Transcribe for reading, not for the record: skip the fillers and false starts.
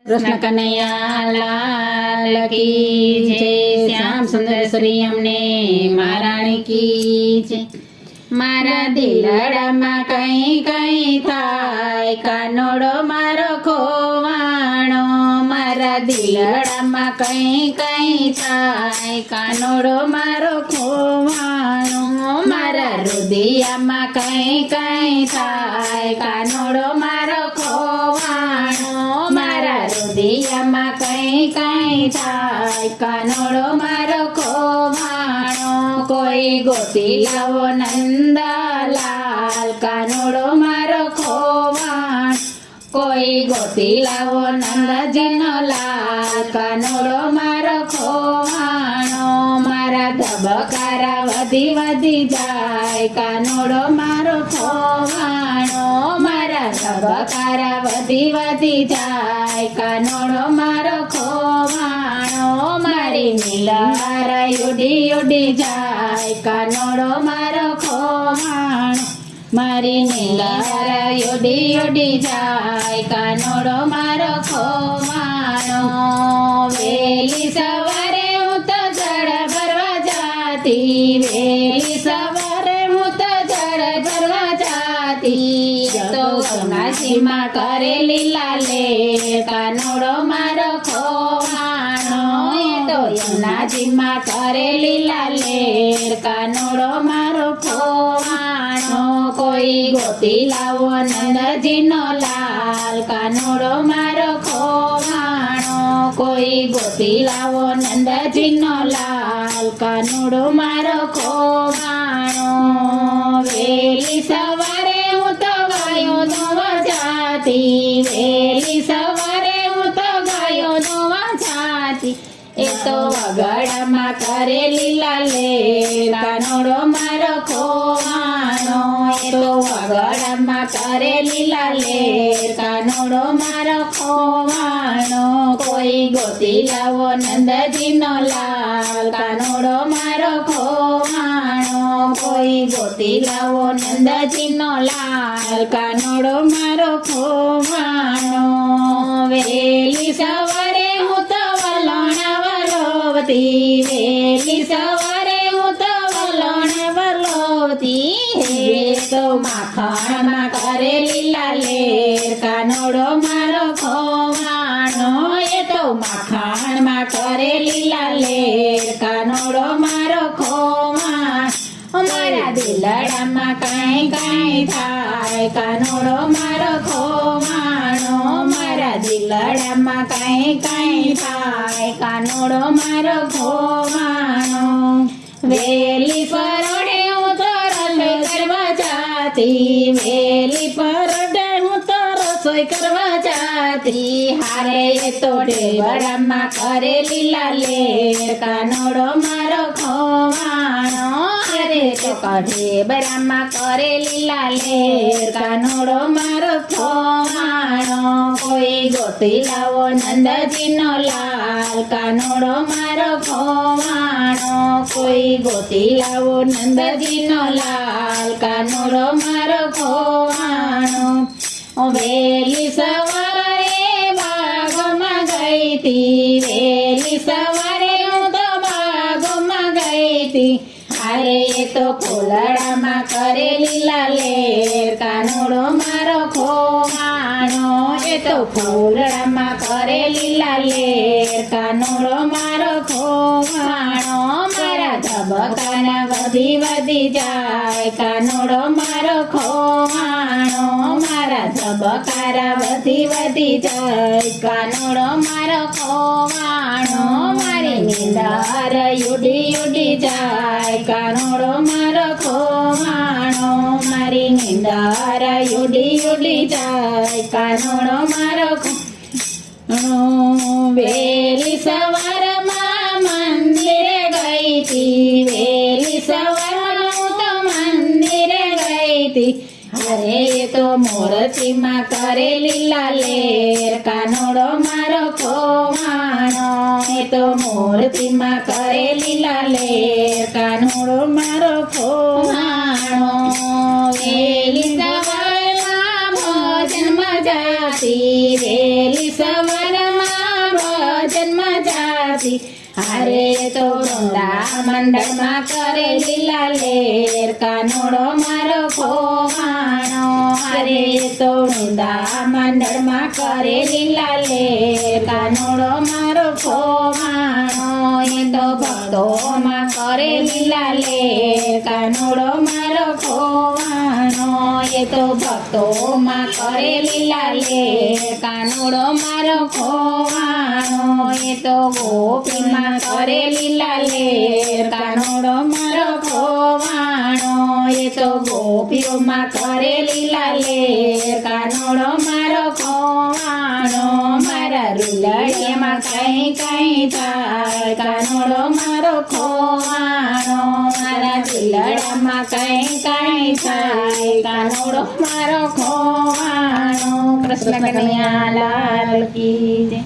કૃષ્ણ કનૈયા લાલ કી જય, શ્યામ સુંદર શ્રી અમને મહારાણી કી જય। મારા દિલડામાં કઈ કઈ થાય, કાનોડો મારો ખોવાણો। મારા દિલડામાં કઈ કઈ થાય, કાનોડો મારો ખોવાણો। મારા હૃદયમાં કઈ કઈ થાય, કાનોડો મારો ખોવાણો। મારા હૃદયમાં કઈ કઈ થાય, કાનોડો મારો ખોવાણો। કોઈ ગોતી લાવો નંદલાલ, કાનોડો મારો ખોવાણ। કોઈ ગોતી લાવો નંદજીનો લાલ, કાનોડો મારો ખોવાણો। મારા ધબકારા વધી વધી જાય, કાનોડો મારો ખોવાણો। મારા ધબકારા વધી વધી જાય, કાનોડો મારો ખોવાણો। મારી નીલહાર ઉડી ઉડી જાય, કાનોડો મારો ખોવાણો। મારી નીલહાર ઉડી ઉડી જાય, કાનોડો મારો ખોવાણો। વેલી સવારે હું તો જળ ભરવા જાતી, વેલી સવારે હું તો જળ ભરવા જાતી। તો ગંગાજીમાં કરેલી લાલે, કાનોડો મારો ખોવાણો। એ તો યમુનાજીમાં કરેલી લાલે, કાનોડો મારો ખોવાણો। કોઈ ગોતી લાવો નંદજીનો લાલ, કાનોડો મારો ખોવાણો। કોઈ ગોતી લાવો નંદજીનો લાલ, કાનોડો મારો ખોવાણો। વેલી સવારે હું તો ગાયો ધોવા જાતી, વેલી સવારે હું તો ગાયો ધોવા જાતી। એ તો વગડામાં કરેલી લાલે, કાનોડો મારો ખોવાણો। એ તો વગડામાં કરેલી લાલે, કાનોડો મારો ખોવાણો। કોઈ ગોતી લાવો નંદજીનો લાલ, કાનોડો મારો ખોવાણો। કોઈ ગોતી લાવો નંદજીનો લાલ, કાનોડો મારો ખોવાણો। વેલી સવારે હું તો વલોણા વલોવતી, વેલી સવારે હું તો વલોણા વલોવતી। હે તો માખણમાં કરેલી લાલે, કાનોડો મારો ખોવાણો। એ તો માખણમાં કરેલી લાલે, કાનોડો મારો ખોવાણ। મારા દિલડામાં કઈ કઈ થાય, કાનોડો મારો ખોવાણો। મારા દિલડામાં કઈ કઈ થાય, કાનોડો મારો ખોવાણો। વેલી પરોઢે હું તો રસોઈ કરવા જાતી, વેલી પરોઢે હું તો રસોઈ કરવા જાતી। હારે એ તો ઢેબરામાં કરેલી લાલે, કાનોડો મારો ખોવાણો। હારે તો ઢેબરામાં કરેલી લાલે, કાનોડો મારો ખોવાણો। કોઈ ગોતી લાવો નંદજીનો લાલ, કાનોડો મારો ખોવાણો। કોઈ ગોતી લાવો નંદજીનો લાલ, કાનોડો મારો ખોવાણો। વેલી સવારે બાગમાં ગઈ તી, વેલી સવારે હું તો બાગમાં ગઈ તી। અરે એ તો ફૂલડામાં કરેલી લાલે, કાનોડો મારો ખોવાણો। એ તો ફૂલડામાં કરેલી લાલે, કાનોડો મારો ખોવાણો। મારા ધબકારા વધી વધી જાય, કાનોડો મારો ખોવાણો। મારા ધબકારા વધી વધી જાય, કાનોડો મારો ખોવાણો। મારી નીંદર ઉડી ઉડી જાય, કાનોડો મારો ખોવાણો। મારી નીંદર ઉડી ઉડી જાય, કાનોડો મારો ખોવાણો। વેલી સવારમાં મંદિરે ગઈ તી, વેલી સવારમાં હું તો મંદિરે ગઈ તી। અરે એ તો મૂર્તિમાં કરેલી લાલે, કાનોડો મારો ખોવાણો। એ તો મૂર્તિમાં કરેલી લાલે, કાનોડો મારો ખોવાણો। વેલી સવારમાં ભોજનમાં જાતી, વેલી સવારમાં રાજી હારે તો વૃંદા મંડળમાં કરે લીલા લેર કાનોડો મારો ખોવાણો હારે તો વૃંદા મંડળમાં કરે લીલા લેર કાનોડો મારો ખોવાણો એ તો ભક્તોમાં કરે લીલા લેર કાનોડો મારો ખોવાણો એ તો ભક્તોમાં કરે લીલા લેર કાનોડો મારો ખોવાણો એ તો ગોપીમાં કરે લીલા લેર કાનોડો મારો ખોવાણો એ તો ગોપીઓમાં કરે લીલા લેર કાનોડો મારો ખોવાણો મારા રૂલડિયામાં કઈ કઈ થાય કાનોડો મારો ખોવાણો મારા રૂલડિયામાં કઈ કઈ થાય કાનોડો મારો ખોવાણો કૃષ્ણ કનૈયા લાલ કી જય